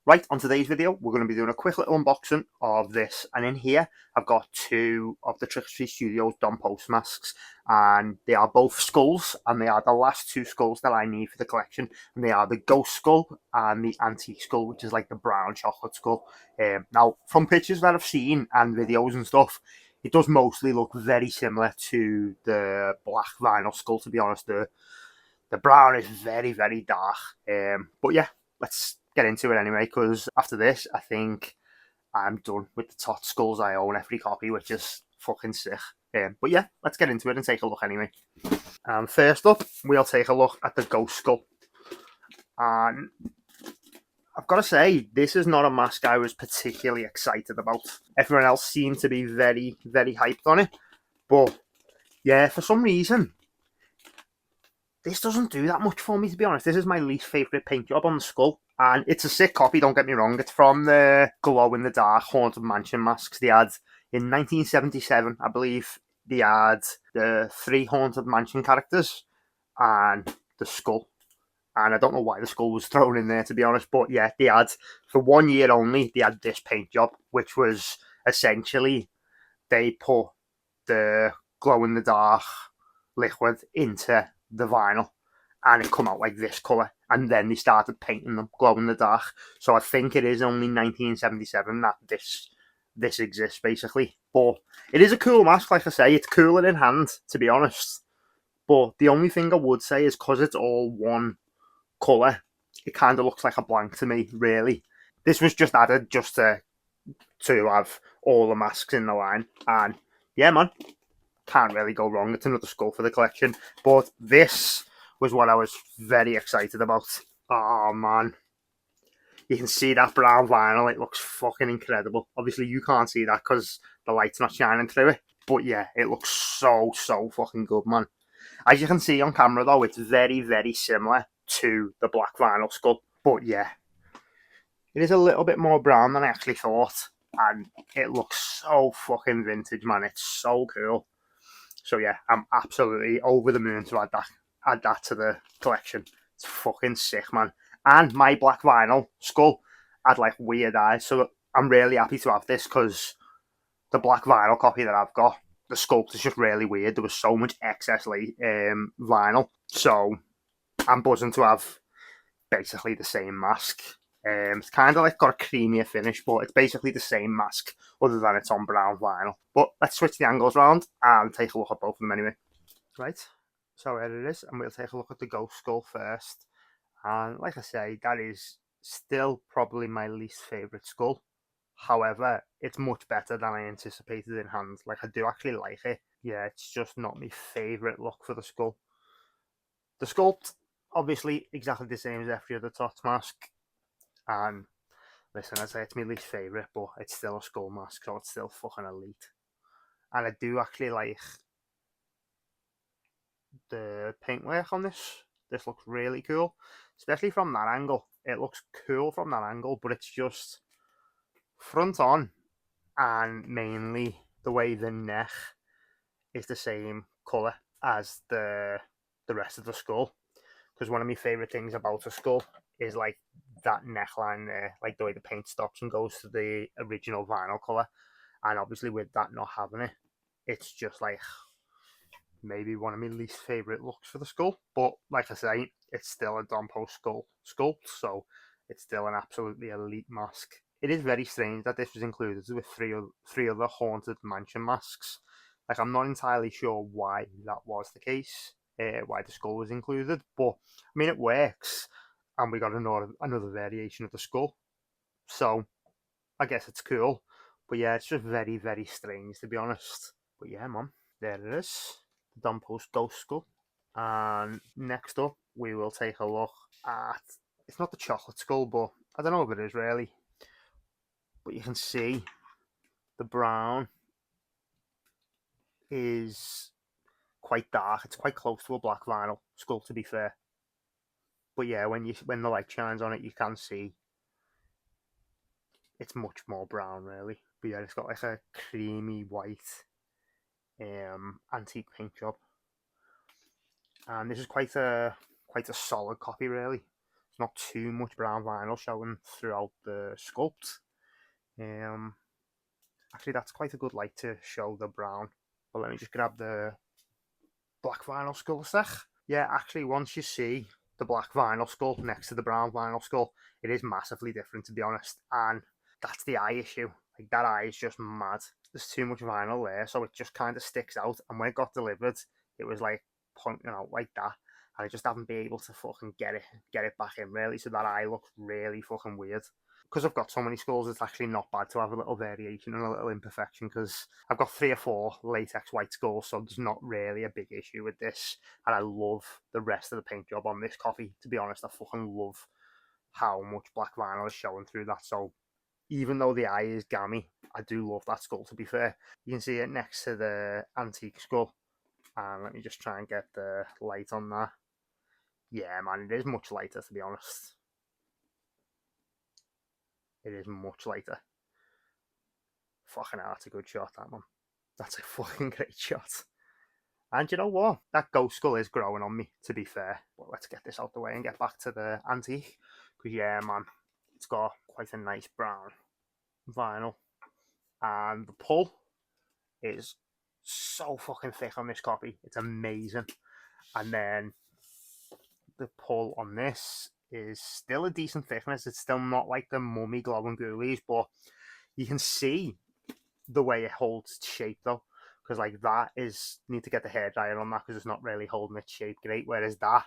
Right, on today's video, we're going to be doing a quick little unboxing of this. And in here, I've got two of the Trick or Treat Studios Don Post masks. And they are both skulls, and they are the last two skulls that I need for the collection. And they are the Ghost Skull and the Antique Skull, which is like the brown chocolate skull. Now, from pictures that I've seen and videos and stuff, it does mostly look very similar to the black vinyl skull, to be honest. The brown is very, very dark. But yeah, let's get into it anyway, because after this, I think I'm done with the tot skulls. I own every copy, which is fucking sick. But yeah, let's get into it and take a look anyway. First up, we'll take a look at the Ghost Skull. And I've got to say, this is not a mask I was particularly excited about. Everyone else seemed to be very, very hyped on it. But yeah, for some reason, this doesn't do that much for me, to be honest. This is my least favourite paint job on the skull. And it's a sick copy, don't get me wrong. It's from the Glow in the Dark Haunted Mansion masks they had in 1977, I believe. They had the 3 Haunted Mansion characters and the skull. And I don't know why the skull was thrown in there, to be honest. But yeah, they had, for 1 year only, they had this paint job, which was essentially they put the glow in the dark liquid into the vinyl and it come out like this colour, and then they started painting them glow in the dark. So I think it is only 1977 that this exists, basically. But it is a cool mask, like I say. It's cooler in hand, to be honest. But the only thing I would say is, because it's all one colour, it kind of looks like a blank to me, really. This was just added just to have all the masks in the line. And yeah, man, can't really go wrong. It's another skull for the collection. But this was what I was very excited about. Oh, man. You can see that brown vinyl. It looks fucking incredible. Obviously, you can't see that because the light's not shining through it. But yeah, it looks so fucking good, man. As you can see on camera, though, it's very, very similar to the black vinyl skull. But yeah, it is a little bit more brown than I actually thought. And it looks so fucking vintage, man. It's so cool. So yeah, I'm absolutely over the moon to add that to the collection. It's fucking sick, man. And my black vinyl skull had like weird eyes, so I'm really happy to have this, because the black vinyl copy that I've got, the sculpt is just really weird. There was so much excess vinyl, so I'm buzzing to have basically the same mask. It's kind of like got a creamier finish, but it's basically the same mask, other than it's on brown vinyl. But let's switch the angles around and take a look at both of them anyway. Right, so here it is, and we'll take a look at the Ghost Skull first. And like I say, that is still probably my least favourite skull. However, it's much better than I anticipated in hand. Like, I do actually like it. Yeah, it's just not my favourite look for the skull. The sculpt, obviously, exactly the same as every other Tots mask. And listen, I'd say it's my least favourite, but it's still a skull mask, so it's still fucking elite. And I do actually like the paintwork on this. This looks really cool, especially from that angle. It looks cool from that angle, but it's just front on, and mainly the way the neck is the same colour as the rest of the skull. Because one of my favourite things about a skull is like that neckline there, like the way the paint stops and goes to the original vinyl colour. And obviously with that not having it, it's just like maybe one of my least favourite looks for the skull. But like I say, it's still a Don Post skull sculpt, so it's still an absolutely elite mask. It is very strange that this was included with three other Haunted Mansion masks. Like, I'm not entirely sure why that was the case, why the skull was included, but I mean, it works, and we got another variation of the skull, so I guess it's cool. But yeah, it's just very, very strange, to be honest. But yeah, man, there it is, the Don Post Ghost Skull. And next up, we will take a look at, it's not the chocolate skull, but I don't know if it is really. But you can see the brown is quite dark. It's quite close to a black vinyl skull, to be fair. But yeah, when the light shines on it, you can see it's much more brown, really. But yeah, it's got like a creamy white antique paint job, and this is quite a solid copy, really. There's not too much brown vinyl showing throughout the sculpt. Actually, that's quite a good light to show the brown. But let me just grab the black vinyl skull sec. Yeah, actually, once you see the black vinyl skull next to the brown vinyl skull, it is massively different, to be honest. And that's the eye issue. Like, that eye is just mad. There's too much vinyl there, so it just kind of sticks out. And when it got delivered, it was like pointing out like that. And I just haven't been able to fucking get it back in, really. So that eye looks really fucking weird. Because I've got so many skulls, it's actually not bad to have a little variation and a little imperfection, because I've got 3 or 4 latex white skulls, so there's not really a big issue with this. And I love the rest of the paint job on this copy. To be honest, I fucking love how much black vinyl is showing through that. So even though the eye is gammy, I do love that skull, to be fair. You can see it next to the antique skull. And let me just try and get the light on that. Yeah, man, it is much lighter, to be honest. It is much lighter. Fucking hell, that's a good shot, that one. That's a fucking great shot. And you know what? That ghost skull is growing on me, to be fair. But let's get this out the way and get back to the antique. Because, yeah, man, it's got quite a nice brown vinyl. And the pull is so fucking thick on this copy. It's amazing. And then the pull on this is still a decent thickness. It's still not like the mummy glow and ghoulies, but you can see the way it holds its shape, though. Because like that is, need to get the hairdryer on that, because it's not really holding its shape great. Whereas that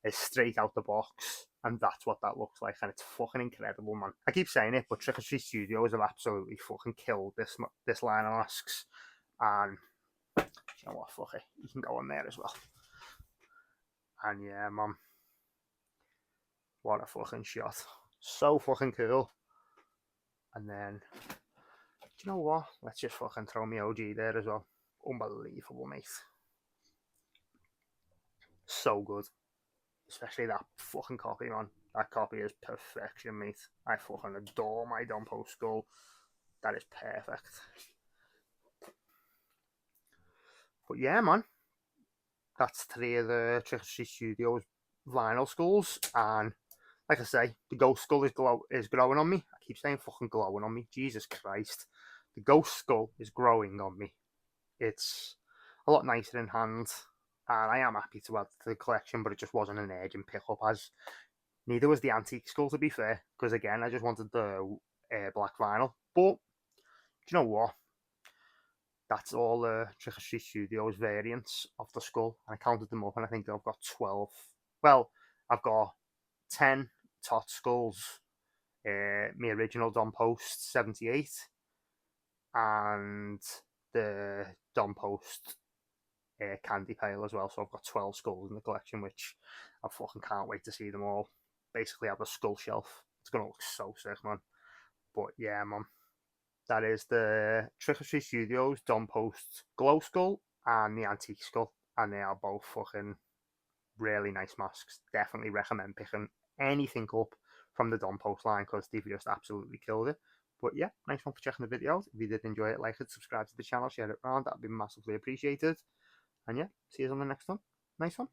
is straight out the box, and that's what that looks like, and it's fucking incredible, man. I keep saying it, but Trick or Treat Studios have absolutely fucking killed this line of masks. And you know what, fuck it, you can go on there as well. And yeah, man, what a fucking shot. So fucking cool. And then, do you know what? Let's just fucking throw me OG there as well. Unbelievable, mate. So good. Especially that fucking copy, man. That copy is perfection, mate. I fucking adore my Dumpo skull. That is perfect. But yeah, man. That's 3 of the Trick or Treat Studios vinyl skulls. And like I say, the ghost skull is growing on me. I keep saying fucking glowing on me. Jesus Christ. The ghost skull is growing on me. It's a lot nicer in hand. And I am happy to add to the collection, but it just wasn't an urgent pickup, as neither was the antique skull, to be fair. Because again, I just wanted the black vinyl. But, do you know what? That's all the Trick or Treat Studios variants of the skull. And I counted them up, and I think I've got 12. Well, I've got 10 tot skulls, my original Dom Post 78, and the Dom Post candy pail as well. So I've got 12 skulls in the collection, which I fucking can't wait to see them all basically have a skull shelf. It's gonna look so sick, man. But yeah, man, that is the Trick or Treat Studios Dom Post glow skull and the antique skull, and they are both fucking really nice masks. Definitely recommend picking anything up from the Dom Post line, because they've just absolutely killed it. But yeah, nice one for checking the video out. If you did enjoy it, like it, subscribe to the channel, share it around. That'd be massively appreciated. And yeah, see you on the next one. Nice one.